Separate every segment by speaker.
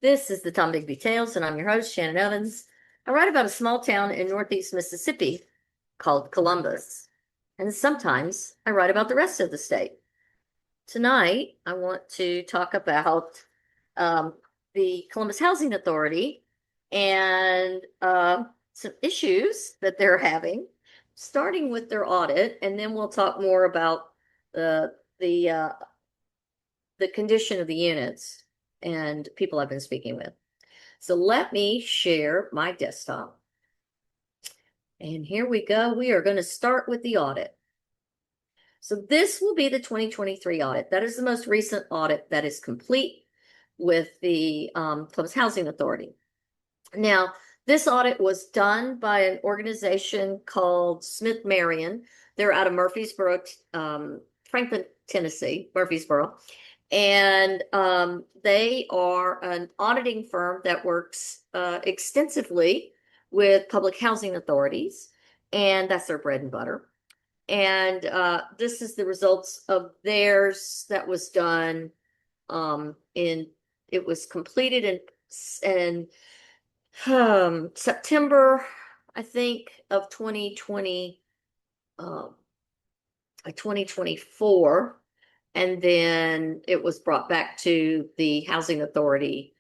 Speaker 1: This is the Tom Bigby Tales, and I'm your host, Shannon Evans. I write about a small town in northeast Mississippi called Columbus, and sometimes I write about the rest of the state. Tonight, I want to talk about um, the Columbus Housing Authority and some issues that they're having, starting with their audit, and then we'll talk more about the the uh, the condition of the units and people I've been speaking with. So let me share my desktop. And here we go. We are going to start with the audit. So this will be the 2023 audit. That is the most recent audit that is complete with the Columbus Housing Authority. Now, this audit was done by an organization called Smith Marion. They're out of Murfreesboro, Franklin, Tennessee, Murfreesboro. And they are an auditing firm that works extensively with public housing authorities, and that's their bread and butter. And this is the results of theirs that was done it was completed in September, I think, of 2024. And then it was brought back to the Housing Authority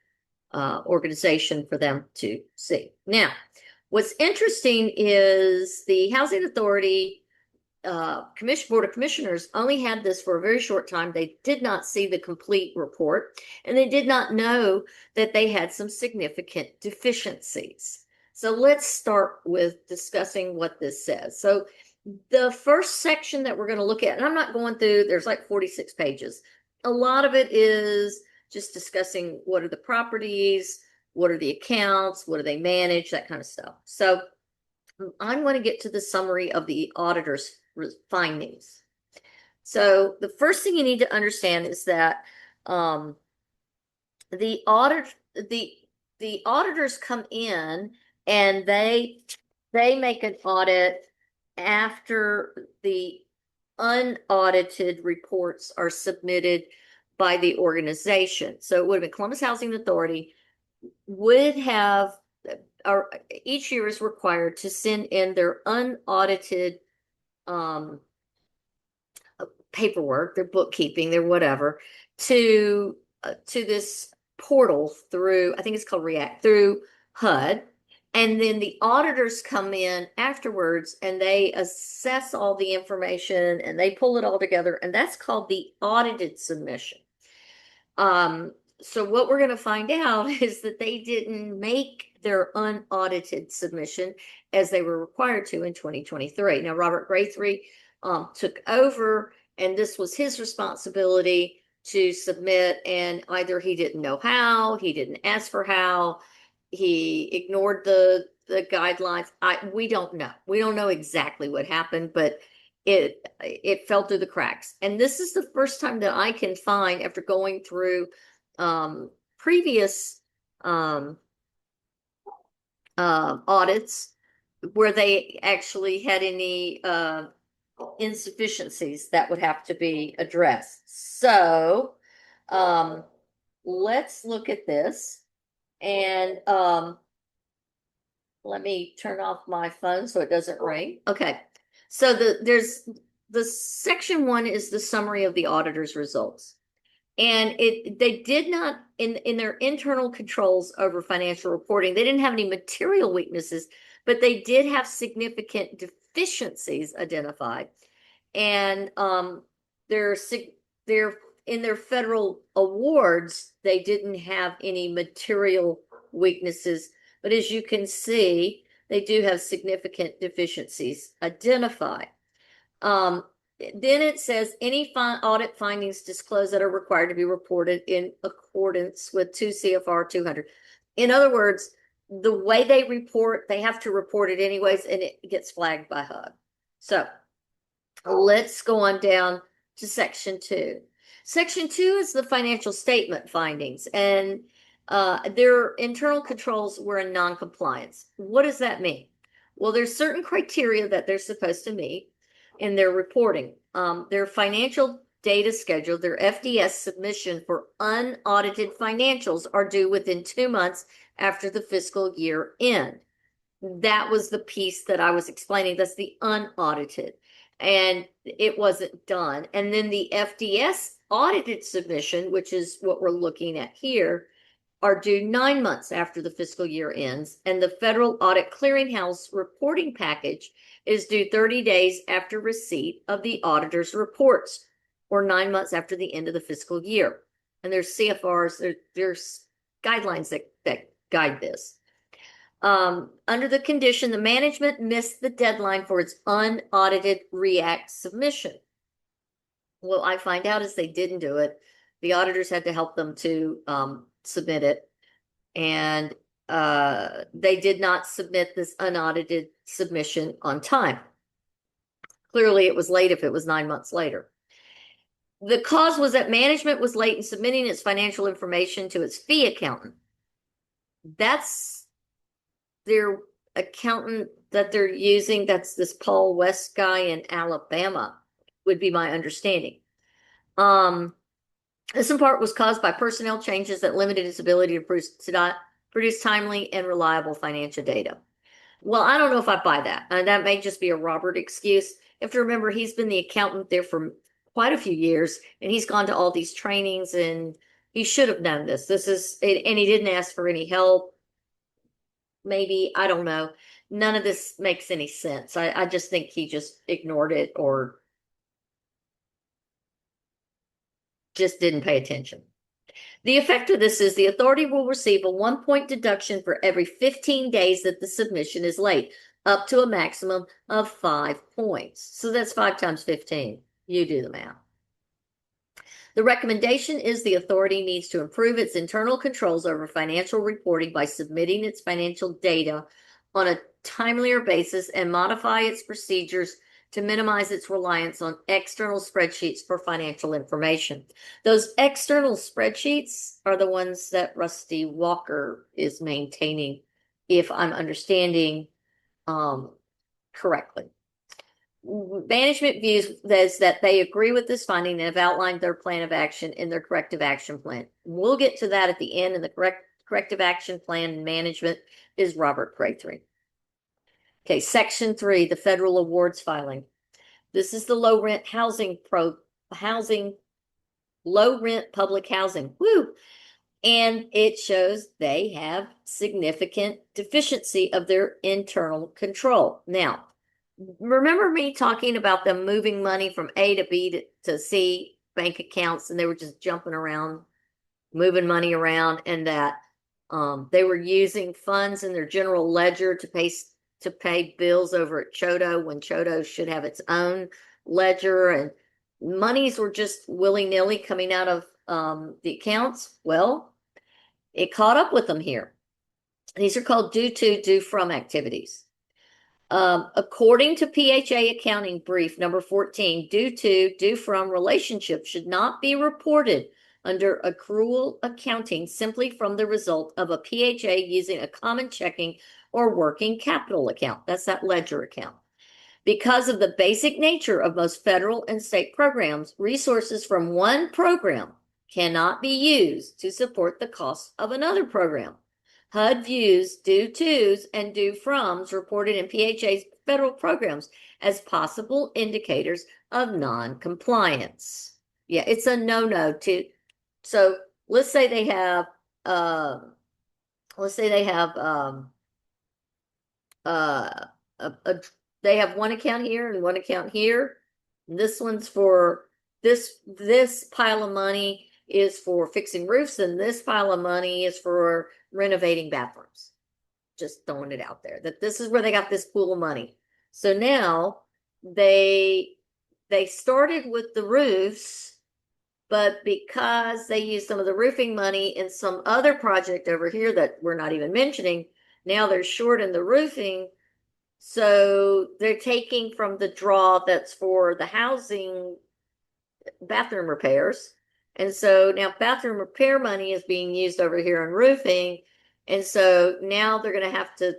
Speaker 1: organization for them to see. Now, what's interesting is the Housing Authority Board of Commissioners only had this for a very short time. They did not see the complete report, and they did not know that they had some significant deficiencies. So let's start with discussing what this says. So the first section that we're going to look at, and I'm not going through, there's like 46 pages. A lot of it is just discussing what are the properties, what are the accounts, what do they manage, that kind of stuff. So I'm going to get to the summary of the auditor's findings. So the first thing you need to understand is that the auditors come in and they make an audit after the unaudited reports are submitted by the organization. So it would have been Columbus Housing Authority would have, or each year is required to send in their unaudited paperwork, their bookkeeping, their whatever, to this portal through, I think it's called React, through HUD. And then the auditors come in afterwards and they assess all the information and they pull it all together. And that's called the audited submission. So what we're going to find out is that they didn't make their unaudited submission as they were required to in 2023. Now, Robert Graythree took over, and this was his responsibility to submit, and either he didn't know how, he didn't ask for how, he ignored the guidelines. We don't know. We don't know exactly what happened, but it fell through the cracks. And this is the first time that I can find, after going through previous audits, where they actually had any insufficiencies that would have to be addressed. So let's look at this. And let me turn off my phone so it doesn't ring. Okay. So there's the section 1 is the summary of the auditor's results. And they did not, in their internal controls over financial reporting, they didn't have any material weaknesses, but they did have significant deficiencies identified. And they're in their federal awards, they didn't have any material weaknesses. But as you can see, they do have significant deficiencies identified. Then it says any audit findings disclosed that are required to be reported in accordance with 2 CFR 200. In other words, the way they report, they have to report it anyways, and it gets flagged by HUD. So let's go on down to section 2. Section 2 is the financial statement findings, and their internal controls were in non-compliance. What does that mean? Well, there's certain criteria that they're supposed to meet in their reporting. Their financial data schedule, their FDS submission for unaudited financials are due within 2 months after the fiscal year end. That was the piece that I was explaining. That's the unaudited. And it wasn't done. And then the FDS audited submission, which is what we're looking at here, are due 9 months after the fiscal year ends. And the Federal Audit Clearinghouse reporting package is due 30 days after receipt of the auditor's reports, or 9 months after the end of the fiscal year. And there's CFRs, there's guidelines that guide this. Under the condition, the management missed the deadline for its unaudited REACT submission. Well, I find out is they didn't do it. The auditors had to help them to submit it. And they did not submit this unaudited submission on time. Clearly, it was late if it was 9 months later. The cause was that management was late in submitting its financial information to its fee accountant. That's their accountant that they're using. That's this Paul West guy in Alabama, would be my understanding. This in part was caused by personnel changes that limited its ability to produce timely and reliable financial data. Well, I don't know if I buy that. That may just be a Robert excuse. You have to remember, he's been the accountant there for quite a few years, and he's gone to all these trainings, and he should have known this. And he didn't ask for any help. Maybe, I don't know. None of this makes any sense. I just think he just ignored it or just didn't pay attention. The effect of this is the authority will receive a 1-point deduction for every 15 days that the submission is late, up to a maximum of 5 points. So that's 5 times 15. You do the math. The recommendation is the authority needs to improve its internal controls over financial reporting by submitting its financial data on a timelier basis and modify its procedures to minimize its reliance on external spreadsheets for financial information. Those external spreadsheets are the ones that Rusty Walker is maintaining, if I'm understanding correctly. Management views this that they agree with this finding and have outlined their plan of action in their corrective action plan. We'll get to that at the end, and the corrective action plan management is Robert Craythry. Okay, section 3, the federal awards filing. This is the low rent low rent public housing. Woo! And it shows they have significant deficiency of their internal control. Now, remember me talking about them moving money from A to B to C bank accounts, and they were just jumping around, moving money around, and that they were using funds in their general ledger to pay bills over at Chodo when Chodo should have its own ledger, and monies were just willy-nilly coming out of the accounts. Well, it caught up with them here. These are called due to, due from activities. According to PHA accounting brief number 14, due to, due from relationships should not be reported under accrual accounting simply from the result of a PHA using a common checking or working capital account. That's that ledger account. Because of the basic nature of most federal and state programs, resources from one program cannot be used to support the cost of another program. HUD views due tos and due froms reported in PHA's federal programs as possible indicators of non-compliance. Yeah, it's a no-no to. So let's say they have they have one account here and one account here. This one's for this pile of money is for fixing roofs, and this pile of money is for renovating bathrooms. Just throwing it out there that this is where they got this pool of money. So now they started with the roofs, but because they used some of the roofing money in some other project over here that we're not even mentioning, now they're short in the roofing. So they're taking from the draw that's for the housing bathroom repairs. And so now bathroom repair money is being used over here on roofing. And so now they're going to have to,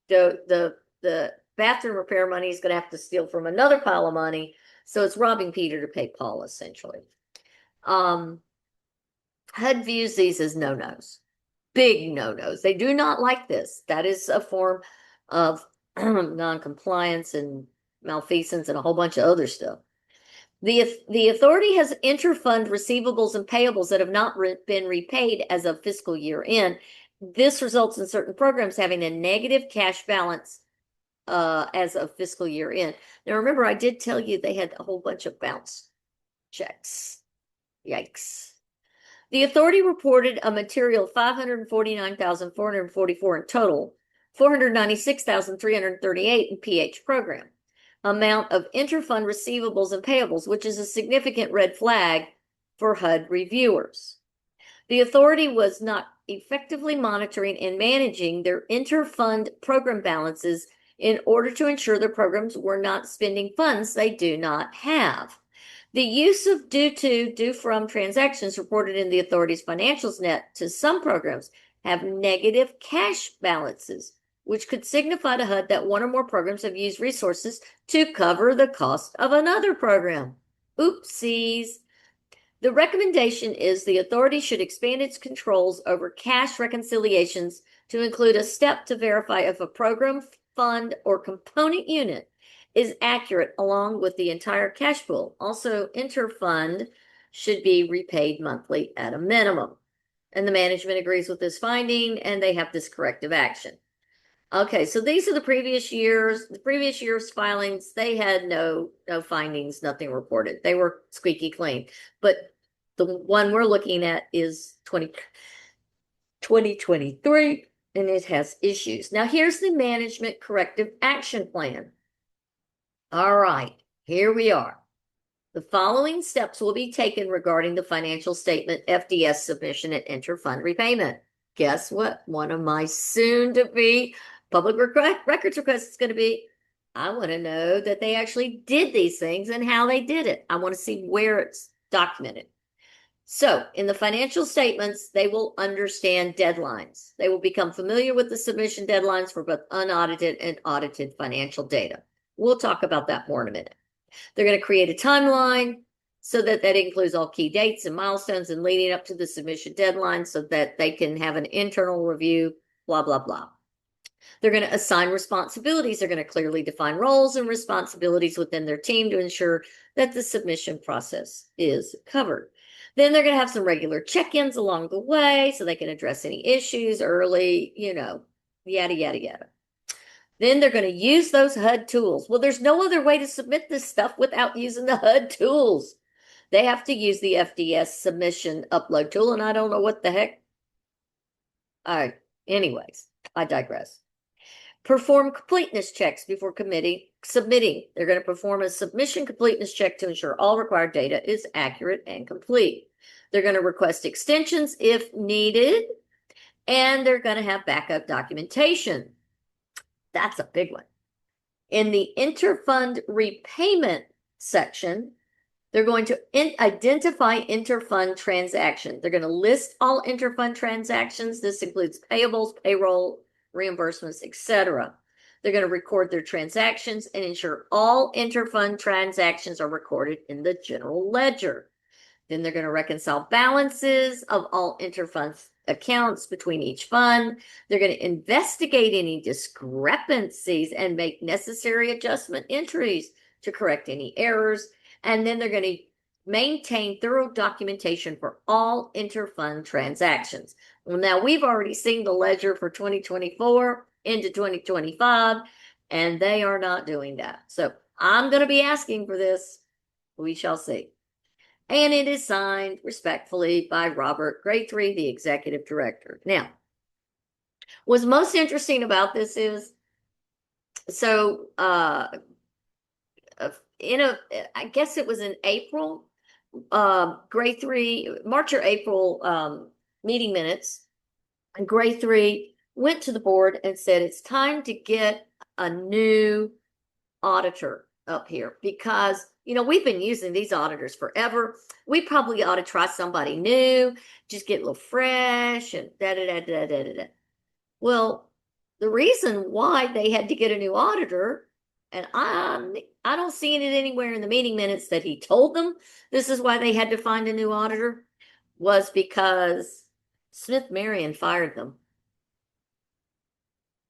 Speaker 1: the bathroom repair money is going to have to steal from another pile of money. So it's robbing Peter to pay Paul, essentially. HUD views these as no-nos, big no-nos. They do not like this. That is a form of non-compliance and malfeasance and a whole bunch of other stuff. The authority has interfund receivables and payables that have not been repaid as of fiscal year end. This results in certain programs having a negative cash balance as of fiscal year end. Now, remember, I did tell you they had a whole bunch of bounce checks. Yikes. The authority reported a material 549,444 in total, 496,338 in PH program. Amount of interfund receivables and payables, which is a significant red flag for HUD reviewers. The authority was not effectively monitoring and managing their interfund program balances in order to ensure their programs were not spending funds they do not have. The use of due to, due from transactions reported in the authority's financials net to some programs have negative cash balances, which could signify to HUD that one or more programs have used resources to cover the cost of another program. Oopsies. The recommendation is the authority should expand its controls over cash reconciliations to include a step to verify if a program, fund, or component unit is accurate along with the entire cash pool. Also, interfund should be repaid monthly at a minimum. And the management agrees with this finding, and they have this corrective action. Okay, so these are the previous years. The previous year's filings, they had no findings, nothing reported. They were squeaky clean. But the one we're looking at is 2023, and it has issues. Now, here's the management corrective action plan. All right, here we are. The following steps will be taken regarding the financial statement FDS submission and interfund repayment. Guess what? One of my soon-to-be public records requests is going to be, I want to know that they actually did these things and how they did it. I want to see where it's documented. So in the financial statements, they will understand deadlines. They will become familiar with the submission deadlines for both unaudited and audited financial data. We'll talk about that more in a minute. They're going to create a timeline so that includes all key dates and milestones and leading up to the submission deadline so that they can have an internal review, blah, blah, blah. They're going to assign responsibilities. They're going to clearly define roles and responsibilities within their team to ensure that the submission process is covered. Then they're going to have some regular check-ins along the way so they can address any issues early, yada, yada, yada. Then they're going to use those HUD tools. Well, there's no other way to submit this stuff without using the HUD tools. They have to use the FDS submission upload tool, and I don't know what the heck. Anyways, I digress. Perform completeness checks before submitting. They're going to perform a submission completeness check to ensure all required data is accurate and complete. They're going to request extensions if needed, and they're going to have backup documentation. That's a big one. In the interfund repayment section, they're going to identify interfund transactions. They're going to list all interfund transactions. This includes payables, payroll, reimbursements, etc. They're going to record their transactions and ensure all interfund transactions are recorded in the general ledger. Then they're going to reconcile balances of all interfund accounts between each fund. They're going to investigate any discrepancies and make necessary adjustment entries to correct any errors. And then they're going to maintain thorough documentation for all interfund transactions. Well, now we've already seen the ledger for 2024 into 2025, and they are not doing that. So I'm going to be asking for this. We shall see. And it is signed respectfully by Robert, grade 3, the executive director. Now, what's most interesting about this is, so I guess it was in April, grade 3, March or April meeting minutes, and grade 3 went to the board and said, it's time to get a new auditor up here because we've been using these auditors forever. We probably ought to try somebody new, just get a little fresh and da-da-da-da-da-da-da. Well, the reason why they had to get a new auditor, and I I don't see it anywhere in the meeting minutes that he told them this is why they had to find a new auditor, was because Smith Marion fired them.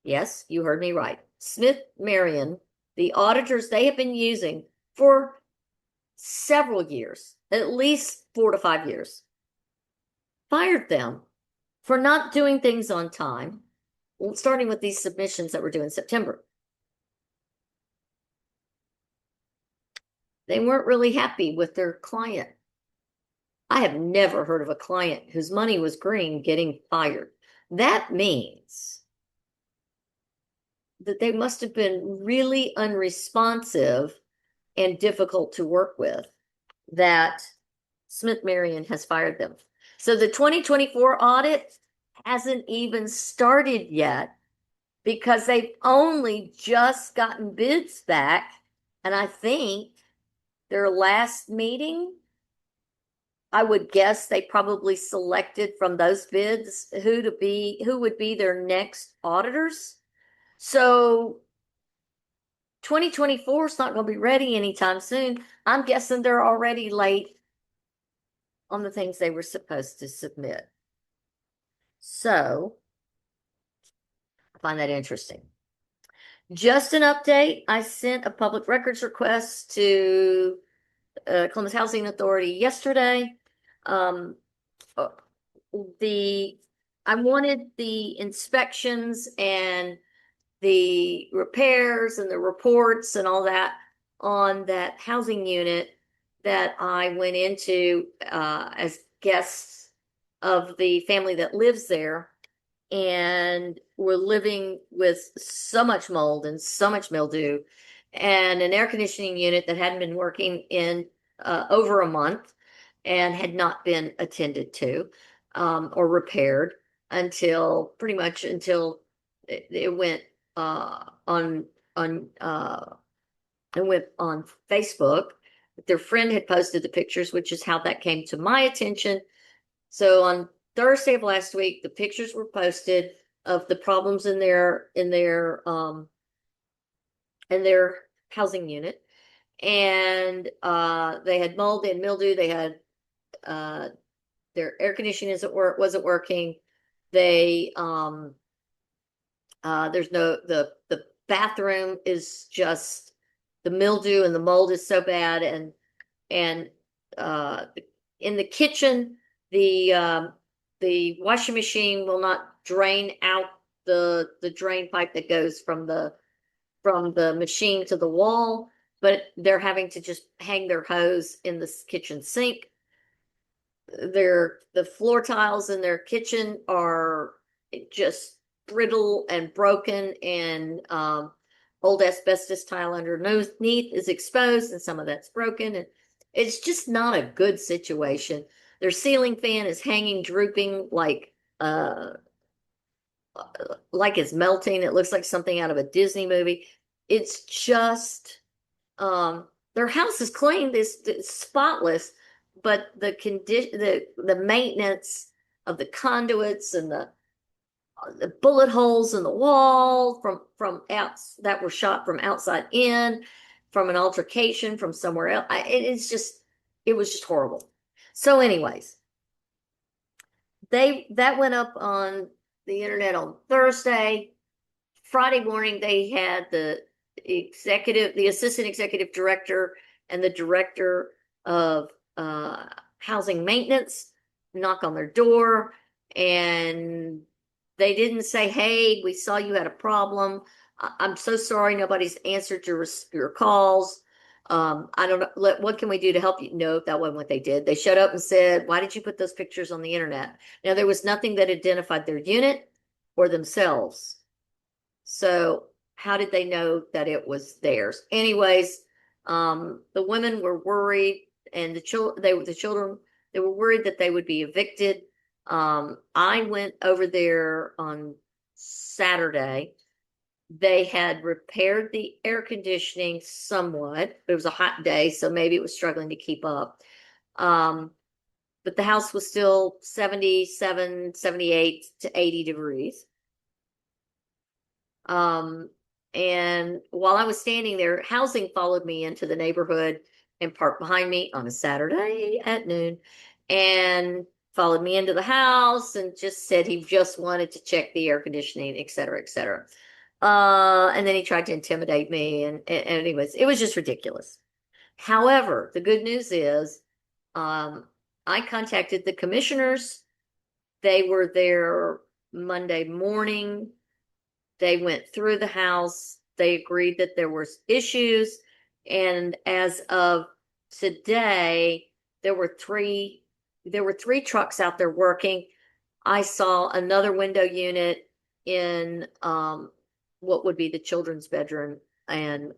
Speaker 1: Yes, you heard me right. Smith Marion, the auditors they have been using for several years, at least 4 to 5 years, fired them for not doing things on time, starting with these submissions that were due in September. They weren't really happy with their client. I have never heard of a client whose money was green getting fired. That means that they must have been really unresponsive and difficult to work with, that Smith Marion has fired them. So the 2024 audit hasn't even started yet because they've only just gotten bids back. And I think their last meeting, I would guess they probably selected from those bids who would be their next auditors. So 2024 is not going to be ready anytime soon. I'm guessing they're already late on the things they were supposed to submit. So I find that interesting. Just an update. I sent a public records request to Columbus Housing Authority yesterday. I wanted the inspections and the repairs and the reports and all that on that housing unit that I went into as guests of the family that lives there, and we're living with so much mold and so much mildew, and an air conditioning unit that hadn't been working in over a month and had not been attended to or repaired until pretty much until it went on it went on Facebook. Their friend had posted the pictures, which is how that came to my attention. So on Thursday of last week, the pictures were posted of the problems in their housing unit, and they had mold, they had mildew, they had their air conditioning wasn't working. They there's no the bathroom is just, the mildew and the mold is so bad, and in the kitchen the washing machine will not drain out the drain pipe that goes from the machine to the wall, but they're having to just hang their hose in the kitchen sink. The floor tiles in their kitchen are just brittle and broken, and old asbestos tile underneath is exposed, and some of that's broken, and it's just not a good situation. Their ceiling fan is hanging, drooping like it's melting. It looks like something out of a Disney movie. It's just their house is clean, this spotless, but the condition, the maintenance of the conduits and the bullet holes in the wall from out that were shot from outside in, from an altercation from somewhere else. It was just horrible. So anyways, that went up on the internet on Thursday. Friday morning, they had the assistant executive director and the director of housing maintenance knock on their door, and they didn't say, "Hey, we saw you had a problem. I'm so sorry nobody's answered your calls. I don't know. What can we do to help you?" No, that wasn't what they did. They shut up and said, "Why did you put those pictures on the internet?" Now, there was nothing that identified their unit or themselves. So how did they know that it was theirs? Anyways, the women were worried, and the children, they were worried that they would be evicted. I went over there on Saturday. They had repaired the air conditioning somewhat. It was a hot day, so maybe it was struggling to keep up. But the house was still 77, 78 to 80 degrees. And while I was standing there, housing followed me into the neighborhood and parked behind me on a Saturday at noon and followed me into the house and just said he just wanted to check the air conditioning, et cetera, et cetera. And then he tried to intimidate me, and anyways, it was just ridiculous. However, the good news is, um, I contacted the commissioners. They were there Monday morning. They went through the house. They agreed that there were issues. And as of today, there were three trucks out there working. I saw another window unit in what would be the children's bedroom, and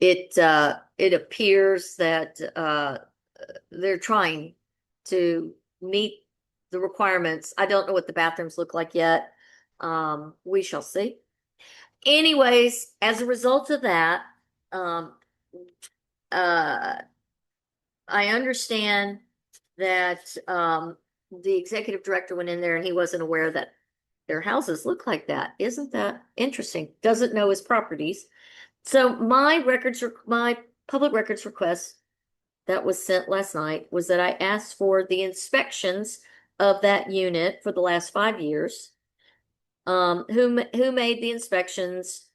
Speaker 1: it appears that they're trying to meet the requirements. I don't know what the bathrooms look like yet. We shall see. Anyways, as a result of that, um, uh, I understand that the executive director went in there and he wasn't aware that their houses look like that. Isn't that interesting? Doesn't know his properties. So my public records request that was sent last night was that I asked for the inspections of that unit for the last 5 years. Who made the inspections,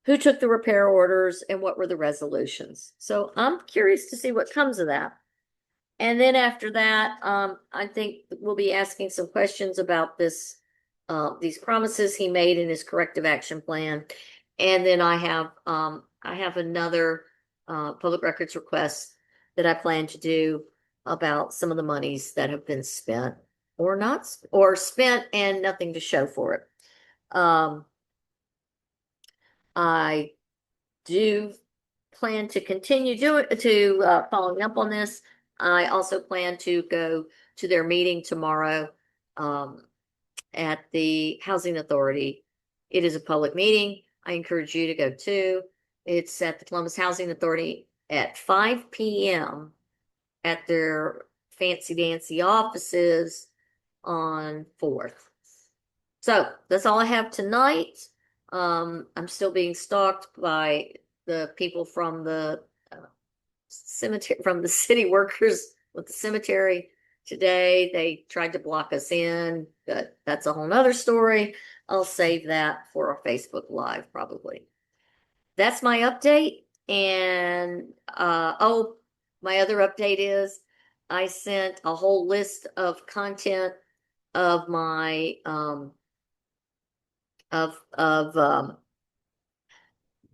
Speaker 1: who took the repair orders, and what were the resolutions. So I'm curious to see what comes of that. And then after that, I think we'll be asking some questions about these promises he made in his corrective action plan. And then I have another public records request that I plan to do about some of the monies that have been spent or not, or spent and nothing to show for it. I do plan to continue following up on this. I also plan to go to their meeting tomorrow at the Housing Authority. It is a public meeting. I encourage you to go too. It's at the Columbus Housing Authority at 5 p.m. at their fancy dancy offices on 4th. So that's all I have tonight. I'm still being stalked by the people from the cemetery, from the city workers with the cemetery today. They tried to block us in, but that's a whole nother story. I'll save that for our Facebook Live probably. That's my update. And oh, my other update is I sent a whole list of content of my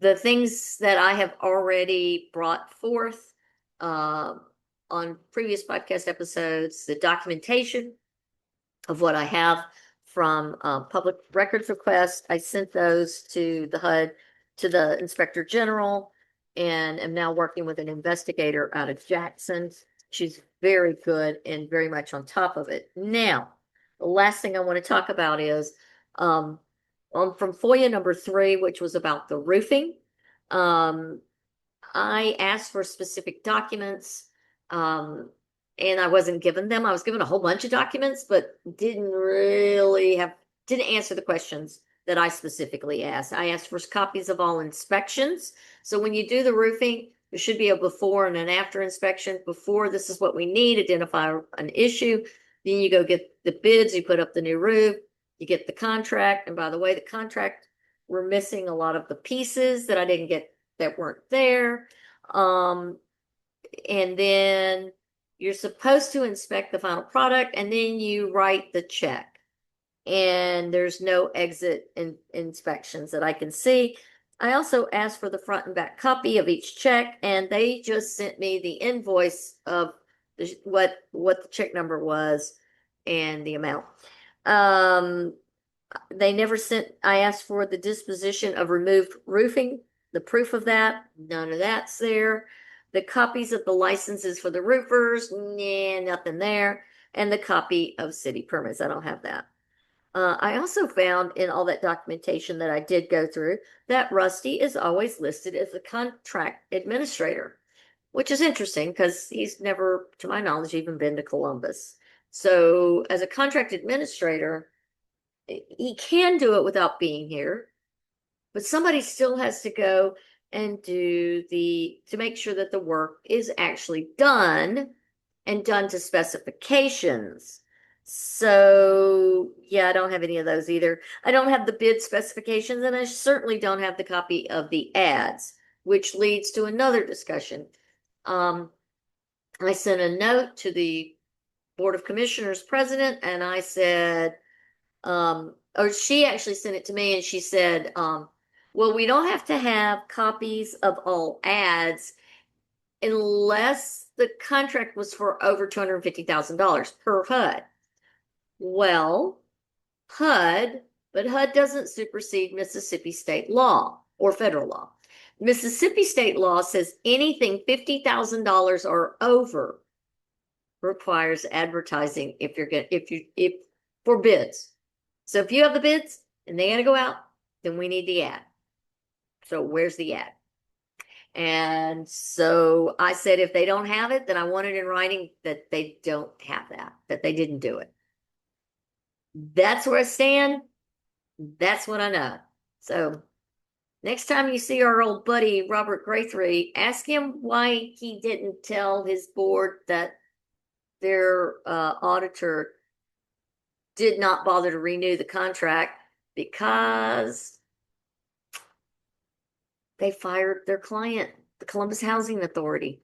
Speaker 1: the things that I have already brought forth on previous podcast episodes, the documentation of what I have from public records requests. I sent those to the HUD, to the Inspector General, and am now working with an investigator out of Jackson. She's very good and very much on top of it. Now, the last thing I want to talk about is from FOIA number 3, which was about the roofing. I asked for specific documents, and I wasn't given them. I was given a whole bunch of documents, but didn't answer the questions that I specifically asked. I asked for copies of all inspections. So when you do the roofing, there should be a before and an after inspection. Before, this is what we need, identify an issue. Then you go get the bids, you put up the new roof, you get the contract. And by the way, the contract, we're missing a lot of the pieces that I didn't get that weren't there. And then you're supposed to inspect the final product, and then you write the check. And there's no exit inspections that I can see. I also asked for the front and back copy of each check, and they just sent me the invoice of what the check number was and the amount. They never sent. I asked for the disposition of removed roofing, the proof of that. None of that's there. The copies of the licenses for the roofers, nah, nothing there. And the copy of city permits, I don't have that. I also found in all that documentation that I did go through that Rusty is always listed as a contract administrator, which is interesting because he's never, to my knowledge, even been to Columbus. So as a contract administrator, he can do it without being here, but somebody still has to go and to make sure that the work is actually done and done to specifications. So, yeah, I don't have any of those either. I don't have the bid specifications, and I certainly don't have the copy of the ads, which leads to another discussion. I sent a note to the Board of Commissioners president, and I said, or she actually sent it to me, and she said, well, we don't have to have copies of all ads unless the contract was for over $250,000 per HUD. Well, HUD, but HUD doesn't supersede Mississippi state law or federal law. Mississippi state law says anything $50,000 or over requires advertising if for bids. So if you have the bids and they got to go out, then we need the ad. So where's the ad? And so I said, if they don't have it, then I want it in writing that they don't have that they didn't do it. That's where I stand. That's what I know. So next time you see our old buddy, Robert Graythree, ask him why he didn't tell his board that their auditor did not bother to renew the contract because they fired their client, the Columbus Housing Authority.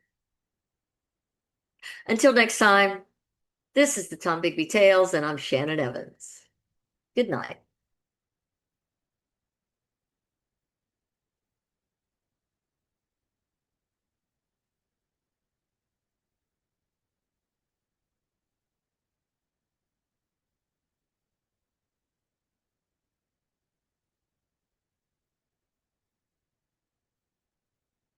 Speaker 1: Until next time, this is the Tom Bigby Tales, and I'm Shannon Evans. Good night.